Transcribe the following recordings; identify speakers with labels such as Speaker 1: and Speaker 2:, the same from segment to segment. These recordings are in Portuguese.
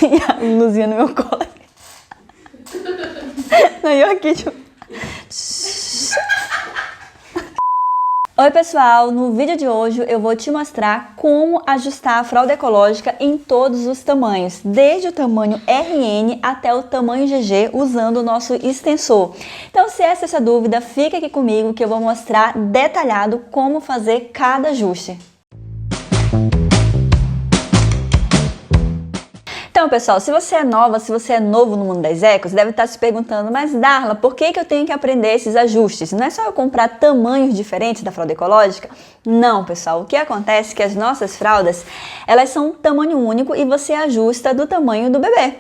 Speaker 1: E a Luluzinha no meu colo. Não, eu aqui, tipo... Oi pessoal, no vídeo de hoje eu vou te mostrar como ajustar a fralda ecológica em todos os tamanhos, desde o tamanho RN até o tamanho GG, usando o nosso extensor. Então, se essa é a sua dúvida, fica aqui comigo que eu vou mostrar detalhado como fazer cada ajuste. Então, pessoal, se você é nova, se você é novo no mundo das ecos, deve estar se perguntando, mas Darla, por que eu tenho que aprender esses ajustes? Não é só eu comprar tamanhos diferentes da fralda ecológica? Não, pessoal, o que acontece é que as nossas fraldas, elas são tamanho único e você ajusta do tamanho do bebê.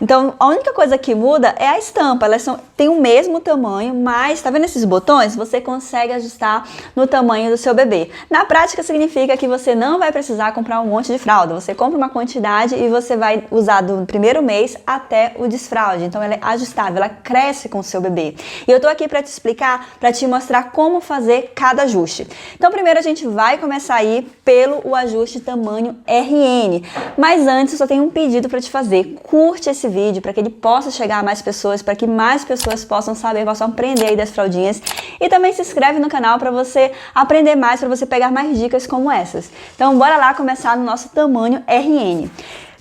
Speaker 1: Então, a única coisa que muda é a estampa, elas têm o mesmo tamanho, mas, tá vendo esses botões? Você consegue ajustar no tamanho do seu bebê. Na prática, significa que você não vai precisar comprar um monte de fralda, você compra uma quantidade e você vai usar do primeiro mês até o desfraude. Então, ela é ajustável, ela cresce com o seu bebê. E eu tô aqui para te explicar, para te mostrar como fazer cada ajuste. Então, primeiro a gente vai começar aí pelo ajuste tamanho RN. Mas antes, eu só tenho um pedido para te fazer. Curte esse vídeo para que ele possa chegar a mais pessoas, para que mais pessoas possam saber, possam aprender aí das fraldinhas. E também se inscreve no canal para você aprender mais, para você pegar mais dicas como essas. Então, bora lá começar no nosso tamanho RN.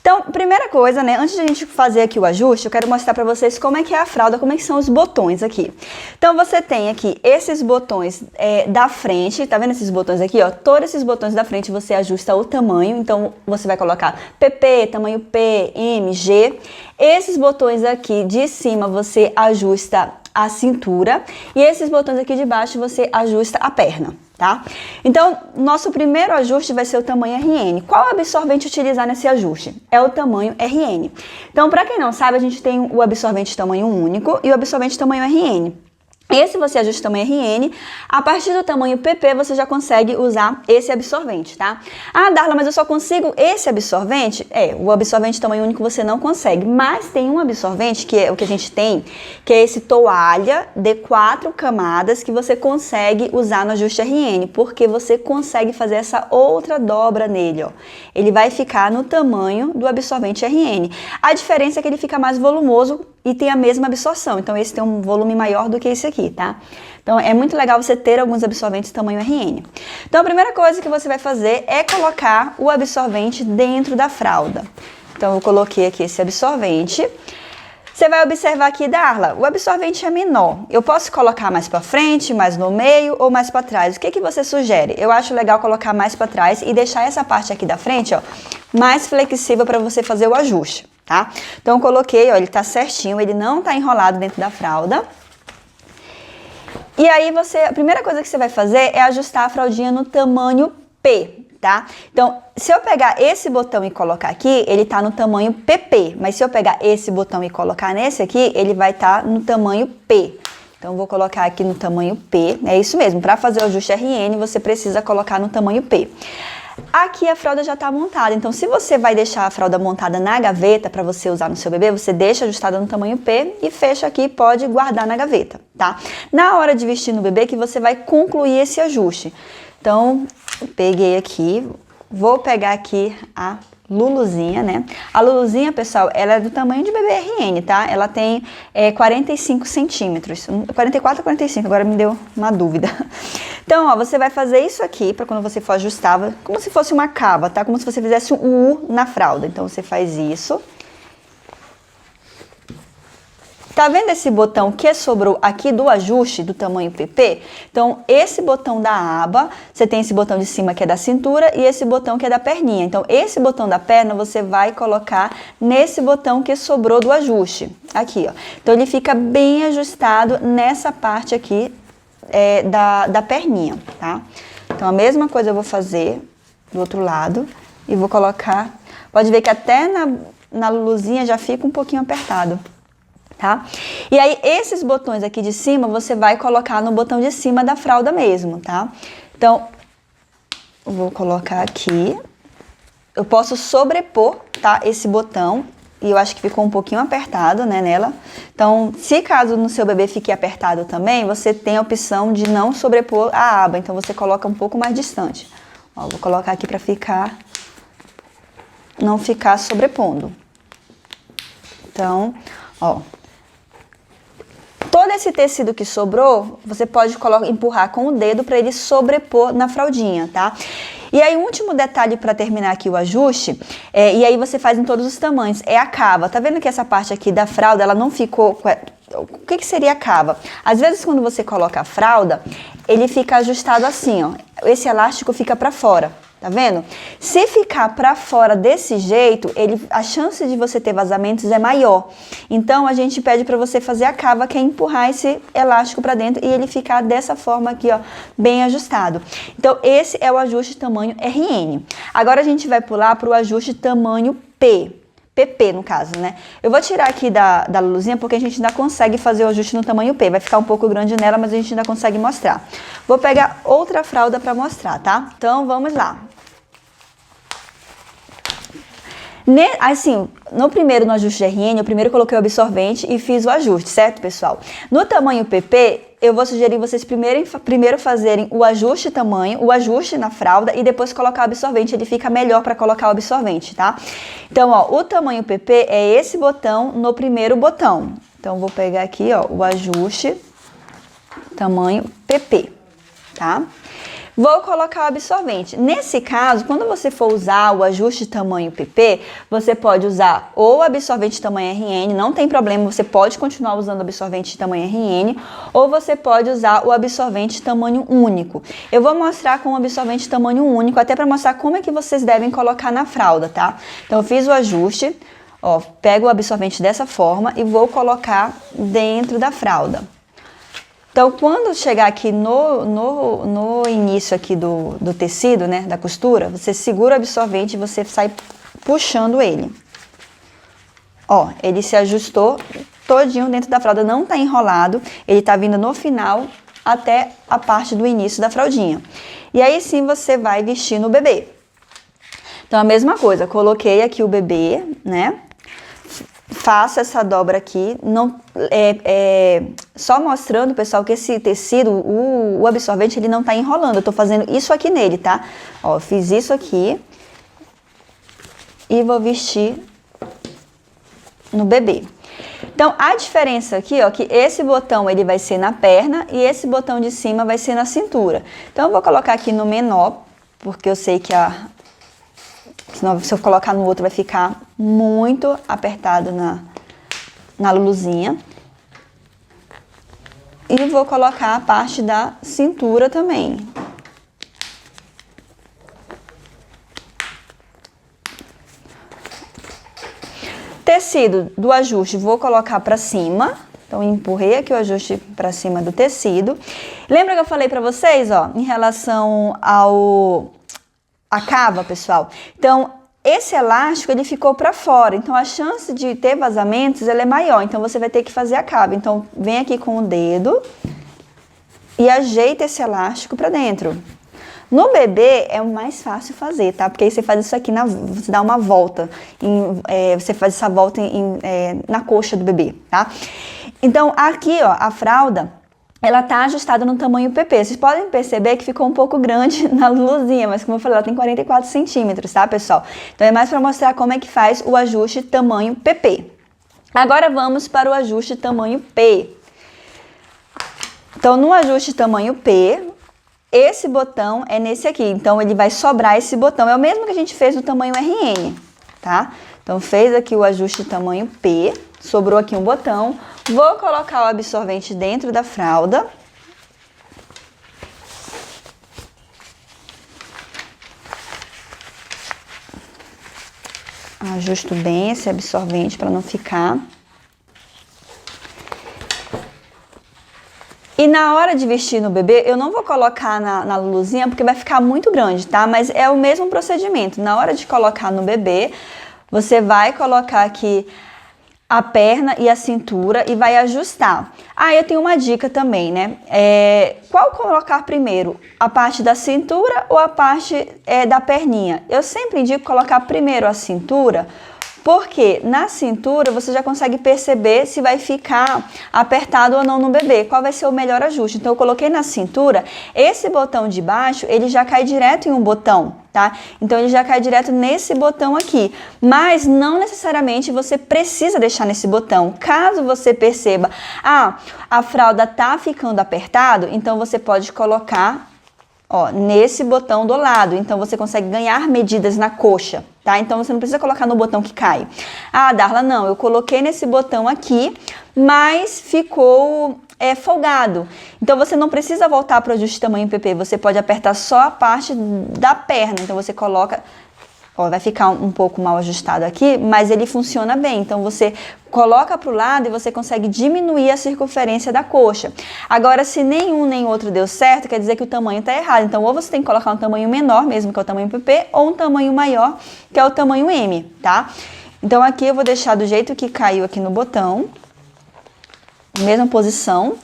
Speaker 1: Então, primeira coisa, né, antes de a gente fazer aqui o ajuste, eu quero mostrar pra vocês como é que é a fralda, como é que são os botões aqui. Então, você tem aqui esses botões da frente, tá vendo esses botões aqui, ó? Todos esses botões da frente você ajusta o tamanho, então você vai colocar PP, tamanho P, M, G. Esses botões aqui de cima você ajusta a cintura e esses botões aqui de baixo você ajusta a perna. Tá? Então, nosso primeiro ajuste vai ser o tamanho RN. Qual absorvente utilizar nesse ajuste? É o tamanho RN. Então, para quem não sabe, a gente tem o absorvente tamanho único e o absorvente tamanho RN. Esse você ajusta o tamanho RN, a partir do tamanho PP você já consegue usar esse absorvente, tá? Ah, Darla, mas eu só consigo esse absorvente? O absorvente tamanho único você não consegue, mas tem um absorvente, que é o que a gente tem, que é esse toalha de 4 camadas que você consegue usar no ajuste RN, porque você consegue fazer essa outra dobra nele, ó. Ele vai ficar no tamanho do absorvente RN. A diferença é que ele fica mais volumoso e tem a mesma absorção, então esse tem um volume maior do que esse aqui, tá? Então é muito legal você ter alguns absorventes tamanho RN. Então a primeira coisa que você vai fazer é colocar o absorvente dentro da fralda. Então eu coloquei aqui esse absorvente. Você vai observar aqui, Darla, o absorvente é menor. Eu posso colocar mais para frente, mais no meio ou mais para trás? O que que você sugere? Eu acho legal colocar mais para trás e deixar essa parte aqui da frente, ó, mais flexível para você fazer o ajuste, tá? Então eu coloquei, ó, ele tá certinho, ele não tá enrolado dentro da fralda. E aí a primeira coisa que você vai fazer é ajustar a fraldinha no tamanho P, tá? Então, se eu pegar esse botão e colocar aqui, ele tá no tamanho PP, mas se eu pegar esse botão e colocar nesse aqui, ele vai estar no tamanho P. Então, vou colocar aqui no tamanho P, é isso mesmo, para fazer o ajuste RN, você precisa colocar no tamanho P. Aqui a fralda já está montada, então se você vai deixar a fralda montada na gaveta para você usar no seu bebê, você deixa ajustada no tamanho P e fecha aqui e pode guardar na gaveta, tá? Na hora de vestir no bebê que você vai concluir esse ajuste. Então, peguei aqui, vou pegar aqui a Luluzinha, né? A Luluzinha, pessoal, ela é do tamanho de bebê RN, tá? Ela tem 45 centímetros, 44 ou 45, agora me deu uma dúvida. Então, ó, você vai fazer isso aqui, para quando você for ajustar, como se fosse uma cava, tá? Como se você fizesse um U na fralda. Então, você faz isso. Tá vendo esse botão que sobrou aqui do ajuste do tamanho PP? Então, esse botão da aba, você tem esse botão de cima que é da cintura e esse botão que é da perninha. Então, esse botão da perna você vai colocar nesse botão que sobrou do ajuste. Aqui, ó. Então, ele fica bem ajustado nessa parte aqui da perninha, tá? Então, a mesma coisa eu vou fazer do outro lado e vou colocar... Pode ver que até na Luluzinha já fica um pouquinho apertado. Tá? E aí, esses botões aqui de cima, você vai colocar no botão de cima da fralda mesmo, tá? Então, eu vou colocar aqui. Eu posso sobrepor, tá? Esse botão. E eu acho que ficou um pouquinho apertado, né, nela. Então, se caso no seu bebê fique apertado também, você tem a opção de não sobrepor a aba. Então, você coloca um pouco mais distante. Ó, vou colocar aqui pra não ficar sobrepondo. Então, ó. Todo esse tecido que sobrou, você pode empurrar com o dedo para ele sobrepor na fraldinha, tá? E aí, um último detalhe para terminar aqui o ajuste, e aí você faz em todos os tamanhos, é a cava. Tá vendo que essa parte aqui da fralda, ela não ficou... O que seria a cava? Às vezes, quando você coloca a fralda, ele fica ajustado assim, ó. Esse elástico fica para fora. Tá vendo? Se ficar para fora desse jeito, a chance de você ter vazamentos é maior. Então, a gente pede para você fazer a cava, que é empurrar esse elástico para dentro e ele ficar dessa forma aqui, ó, bem ajustado. Então, esse é o ajuste tamanho RN. Agora, a gente vai pular para o ajuste tamanho P. PP, no caso, né? Eu vou tirar aqui da Luluzinha porque a gente ainda consegue fazer o ajuste no tamanho P. Vai ficar um pouco grande nela, mas a gente ainda consegue mostrar. Vou pegar outra fralda para mostrar, tá? Então, vamos lá. Assim, no ajuste RN, eu primeiro coloquei o absorvente e fiz o ajuste, certo, pessoal? No tamanho PP, eu vou sugerir vocês primeiro fazerem o ajuste tamanho, o ajuste na fralda e depois colocar o absorvente. Ele fica melhor para colocar o absorvente, tá? Então, ó, o tamanho PP é esse botão no primeiro botão. Então, vou pegar aqui, ó, o ajuste tamanho PP, tá? Vou colocar o absorvente. Nesse caso, quando você for usar o ajuste tamanho PP, você pode usar ou absorvente tamanho RN, não tem problema, você pode continuar usando o absorvente tamanho RN, ou você pode usar o absorvente tamanho único. Eu vou mostrar com o absorvente tamanho único, até para mostrar como é que vocês devem colocar na fralda, tá? Então, eu fiz o ajuste, ó, pego o absorvente dessa forma e vou colocar dentro da fralda. Então, quando chegar aqui no início aqui do tecido, né, da costura, você segura o absorvente e você sai puxando ele. Ó, ele se ajustou todinho dentro da fralda, não tá enrolado, ele tá vindo no final até a parte do início da fraldinha. E aí sim você vai vestir no bebê. Então, a mesma coisa, coloquei aqui o bebê, né? Faço essa dobra aqui, só mostrando, pessoal, que esse tecido, o absorvente, ele não tá enrolando. Eu tô fazendo isso aqui nele, tá? Ó, fiz isso aqui e vou vestir no bebê. Então, a diferença aqui, ó, que esse botão, ele vai ser na perna e esse botão de cima vai ser na cintura. Então, eu vou colocar aqui no menor, porque eu sei que senão, se eu colocar no outro, vai ficar muito apertado na Luluzinha. E vou colocar a parte da cintura também. Tecido do ajuste, vou colocar pra cima. Então, empurrei aqui o ajuste pra cima do tecido. Lembra que eu falei pra vocês, ó, em relação a cava, pessoal? Então, esse elástico, ele ficou para fora, então a chance de ter vazamentos, ela é maior, então você vai ter que fazer a cava. Então, vem aqui com o dedo e ajeita esse elástico para dentro. No bebê, é o mais fácil fazer, tá? Porque aí você faz isso aqui, você dá uma volta, você faz essa volta na coxa do bebê, tá? Então, aqui, ó, a fralda, ela tá ajustada no tamanho PP. Vocês podem perceber que ficou um pouco grande na Luluzinha, mas como eu falei, ela tem 44 centímetros, tá, pessoal? Então, é mais para mostrar como é que faz o ajuste tamanho PP. Agora, vamos para o ajuste tamanho P. Então, no ajuste tamanho P, esse botão é nesse aqui. Então, ele vai sobrar esse botão. É o mesmo que a gente fez no tamanho RN, tá? Então, fez aqui o ajuste tamanho P, sobrou aqui um botão. Vou colocar o absorvente dentro da fralda. Ajusto bem esse absorvente para não ficar. E na hora de vestir no bebê, eu não vou colocar na Luluzinha porque vai ficar muito grande, tá? Mas é o mesmo procedimento. Na hora de colocar no bebê, você vai colocar aqui a perna e a cintura e vai ajustar. Ah, eu tenho uma dica também, né? Qual colocar primeiro? A parte da cintura ou a parte da perninha? Eu sempre indico colocar primeiro a cintura, Porque na cintura você já consegue perceber se vai ficar apertado ou não no bebê, qual vai ser o melhor ajuste. Então eu coloquei na cintura, esse botão de baixo, ele já cai direto em um botão, tá? Então ele já cai direto nesse botão aqui, mas não necessariamente você precisa deixar nesse botão. Caso você perceba, a fralda tá ficando apertado, então você pode colocar, ó, nesse botão do lado, então você consegue ganhar medidas na coxa, tá? Então você não precisa colocar no botão que cai. Darla, não, eu coloquei nesse botão aqui, mas ficou folgado. Então você não precisa voltar para o ajuste tamanho PP, você pode apertar só a parte da perna, então você coloca, ó, vai ficar um pouco mal ajustado aqui, mas ele funciona bem. Então você coloca para o lado e você consegue diminuir a circunferência da coxa. Agora, se nenhum nem outro deu certo, quer dizer que o tamanho está errado. Então, ou você tem que colocar um tamanho menor mesmo, que é o tamanho PP, ou um tamanho maior, que é o tamanho M, tá? Então, aqui eu vou deixar do jeito que caiu aqui no botão, mesma posição.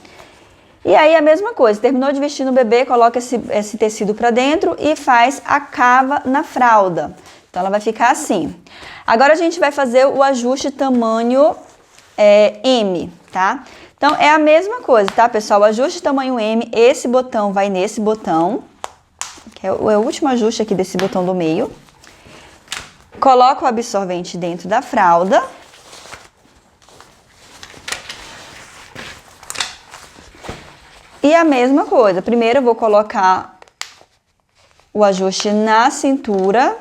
Speaker 1: E aí a mesma coisa, terminou de vestir no bebê, coloca esse tecido para dentro e faz a cava na fralda. Então ela vai ficar assim. Agora a gente vai fazer o ajuste tamanho M, tá? Então é a mesma coisa, tá, pessoal? O ajuste tamanho M, esse botão vai nesse botão, que é o último ajuste aqui desse botão do meio. Coloca o absorvente dentro da fralda. E a mesma coisa, primeiro eu vou colocar o ajuste na cintura.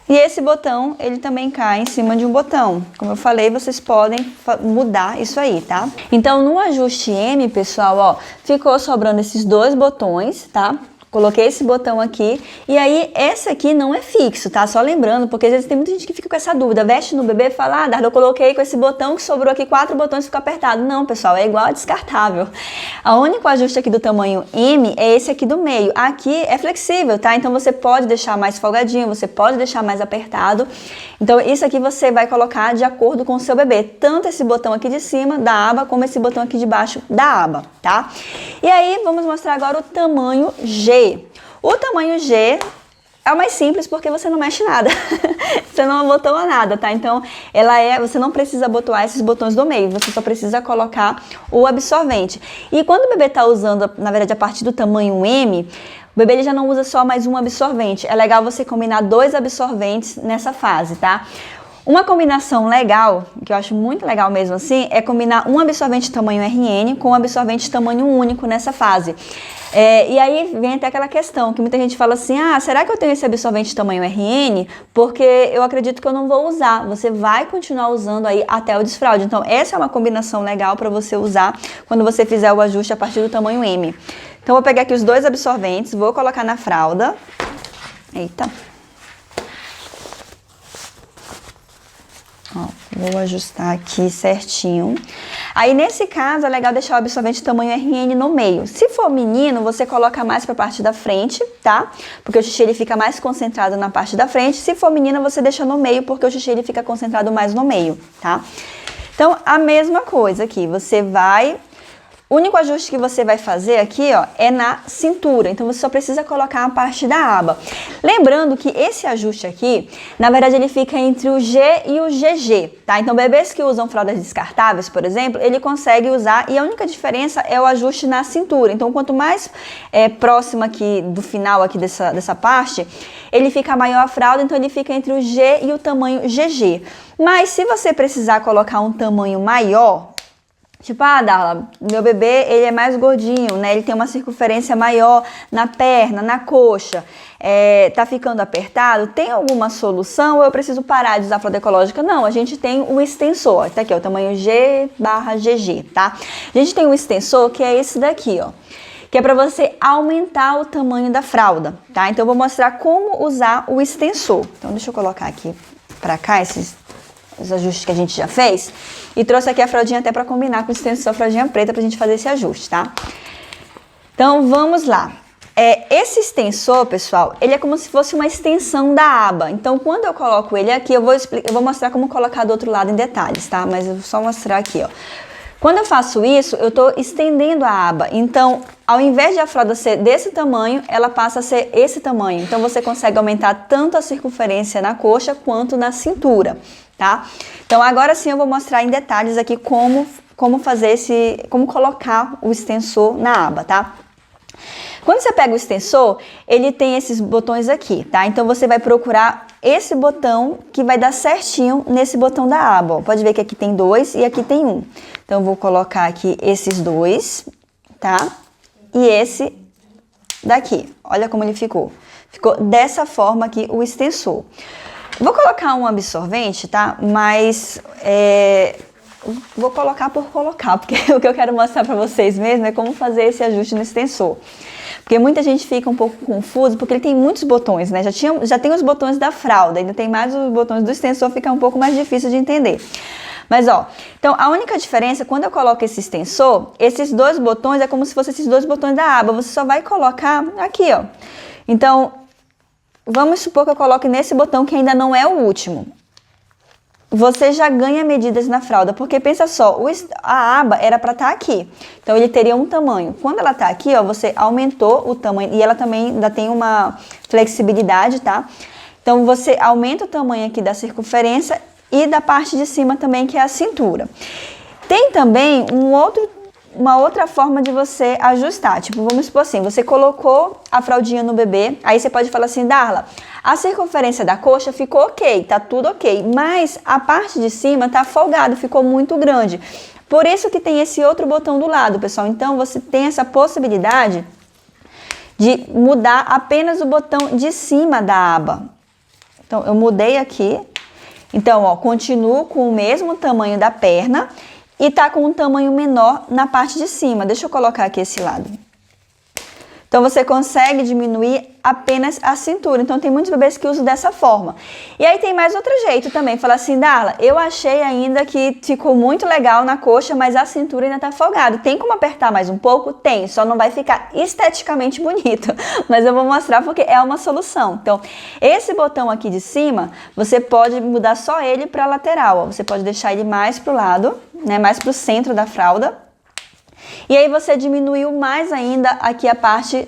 Speaker 1: E esse botão, ele também cai em cima de um botão. Como eu falei, vocês podem mudar isso aí, tá? Então, no ajuste M, pessoal, ó, ficou sobrando esses dois botões, tá? Coloquei esse botão aqui, e aí esse aqui não é fixo, tá? Só lembrando, porque às vezes tem muita gente que fica com essa dúvida, veste no bebê e fala, Darla, eu coloquei com esse botão que sobrou aqui 4 botões e ficou apertado. Não, pessoal, é igual a descartável. O único ajuste aqui do tamanho M é esse aqui do meio. Aqui é flexível, tá? Então você pode deixar mais folgadinho, você pode deixar mais apertado. Então isso aqui você vai colocar de acordo com o seu bebê, tanto esse botão aqui de cima da aba, como esse botão aqui de baixo da aba, tá? E aí vamos mostrar agora o tamanho G. O tamanho G é o mais simples porque você não mexe nada, você não abotoa nada, tá? Então, você não precisa abotoar esses botões do meio, você só precisa colocar o absorvente. E quando o bebê tá usando, na verdade, a partir do tamanho M, o bebê ele já não usa só mais um absorvente. É legal você combinar 2 absorventes nessa fase, tá? Uma combinação legal, que eu acho muito legal mesmo assim, é combinar um absorvente tamanho RN com um absorvente tamanho único nessa fase. E aí vem até aquela questão, que muita gente fala assim, será que eu tenho esse absorvente tamanho RN? Porque eu acredito que eu não vou usar. Você vai continuar usando aí até o desfraude. Então essa é uma combinação legal para você usar quando você fizer o ajuste a partir do tamanho M. Então vou pegar aqui os 2 absorventes, vou colocar na fralda. Eita. Ó, vou ajustar aqui certinho. Aí, nesse caso, é legal deixar o absorvente tamanho RN no meio. Se for menino, você coloca mais para a parte da frente, tá? Porque o xixi ele fica mais concentrado na parte da frente. Se for menina, você deixa no meio, porque o xixi ele fica concentrado mais no meio, tá? Então, a mesma coisa aqui. Você vai... O único ajuste que você vai fazer aqui, ó, é na cintura. Então, você só precisa colocar a parte da aba. Lembrando que esse ajuste aqui, na verdade, ele fica entre o G e o GG, tá? Então, bebês que usam fraldas descartáveis, por exemplo, ele consegue usar e a única diferença é o ajuste na cintura. Então, quanto mais próximo aqui do final aqui dessa parte, ele fica maior a fralda, então ele fica entre o G e o tamanho GG. Mas, se você precisar colocar um tamanho maior... Tipo, Darla, meu bebê, ele é mais gordinho, né? Ele tem uma circunferência maior na perna, na coxa. Tá ficando apertado? Tem alguma solução ou eu preciso parar de usar a fralda ecológica? Não, a gente tem o extensor. Tá aqui, ó, o tamanho G/GG, tá? A gente tem um extensor que é esse daqui, ó. Que é para você aumentar o tamanho da fralda, tá? Então, eu vou mostrar como usar o extensor. Então, deixa eu colocar aqui pra cá os ajustes que a gente já fez. E trouxe aqui a fraldinha até para combinar com o extensor, a fraldinha preta, pra gente fazer esse ajuste, tá? Então, vamos lá. Esse extensor, pessoal, ele é como se fosse uma extensão da aba. Então, quando eu coloco ele aqui, eu vou mostrar como colocar do outro lado em detalhes, tá? Mas eu vou só mostrar aqui, ó. Quando eu faço isso, eu estou estendendo a aba. Então, ao invés de a fralda ser desse tamanho, ela passa a ser esse tamanho. Então, você consegue aumentar tanto a circunferência na coxa quanto na cintura, tá? Então, agora sim eu vou mostrar em detalhes aqui como fazer como colocar o extensor na aba, tá? Quando você pega o extensor, ele tem esses botões aqui, tá? Então, você vai procurar esse botão que vai dar certinho nesse botão da aba, ó. Pode ver que aqui tem 2 e aqui tem 1. Então, eu vou colocar aqui esses 2, tá? E esse daqui. Olha como ele ficou. Ficou dessa forma aqui o extensor. Vou colocar um absorvente, tá? Mas vou colocar por colocar, porque o que eu quero mostrar pra vocês mesmo é como fazer esse ajuste no extensor. Porque muita gente fica um pouco confuso, porque ele tem muitos botões, né? Já tem os botões da fralda, ainda tem mais os botões do extensor, fica um pouco mais difícil de entender. Mas, ó, então a única diferença, quando eu coloco esse extensor, esses 2 botões é como se fossem esses 2 botões da aba, você só vai colocar aqui, ó. Então, vamos supor que eu coloque nesse botão que ainda não é o último. Você já ganha medidas na fralda, porque pensa só, a aba era para estar aqui, então ele teria um tamanho. Quando ela tá aqui, ó, você aumentou o tamanho, e ela também ainda tem uma flexibilidade, tá? Então você aumenta o tamanho aqui da circunferência e da parte de cima também, que é a cintura. Tem também uma outra forma de você ajustar, tipo, vamos supor assim, você colocou a fraldinha no bebê, aí você pode falar assim, Darla, a circunferência da coxa ficou ok, tá tudo ok, mas a parte de cima tá folgado, ficou muito grande. Por isso que tem esse outro botão do lado, pessoal. Então, você tem essa possibilidade de mudar apenas o botão de cima da aba. Então, eu mudei aqui. Então, ó, continuo com o mesmo tamanho da perna e tá com um tamanho menor na parte de cima. Deixa eu colocar aqui esse lado. Então, você consegue diminuir apenas a cintura. Então, tem muitos bebês que usam dessa forma. E aí, tem mais outro jeito também. Fala assim, Darla, eu achei ainda que ficou muito legal na coxa, mas a cintura ainda tá folgada. Tem como apertar mais um pouco? Tem, só não vai ficar esteticamente bonito. Mas eu vou mostrar porque é uma solução. Então, esse botão aqui de cima, você pode mudar só ele para lateral. Ó. Você pode deixar ele mais pro lado, né, mais pro centro da fralda. E aí você diminuiu mais ainda aqui a parte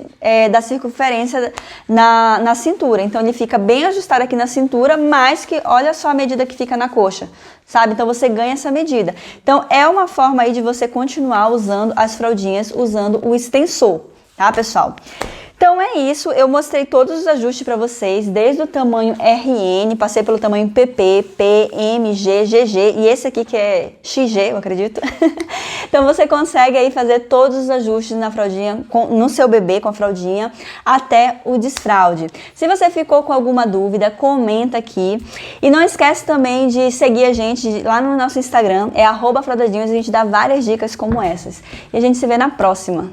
Speaker 1: da circunferência na cintura. Então ele fica bem ajustado aqui na cintura, mas que olha só a medida que fica na coxa, sabe? Então você ganha essa medida. Então é uma forma aí de você continuar usando as fraldinhas, usando o extensor, tá, pessoal? Então é isso, eu mostrei todos os ajustes para vocês, desde o tamanho RN, passei pelo tamanho PP, P, M, G, GG e esse aqui que é XG, eu acredito. Então você consegue aí fazer todos os ajustes na fraldinha, no seu bebê com a fraldinha, até o desfraude. Se você ficou com alguma dúvida, comenta aqui. E não esquece também de seguir a gente lá no nosso Instagram, é @fraldadinhos, a gente dá várias dicas como essas. E a gente se vê na próxima.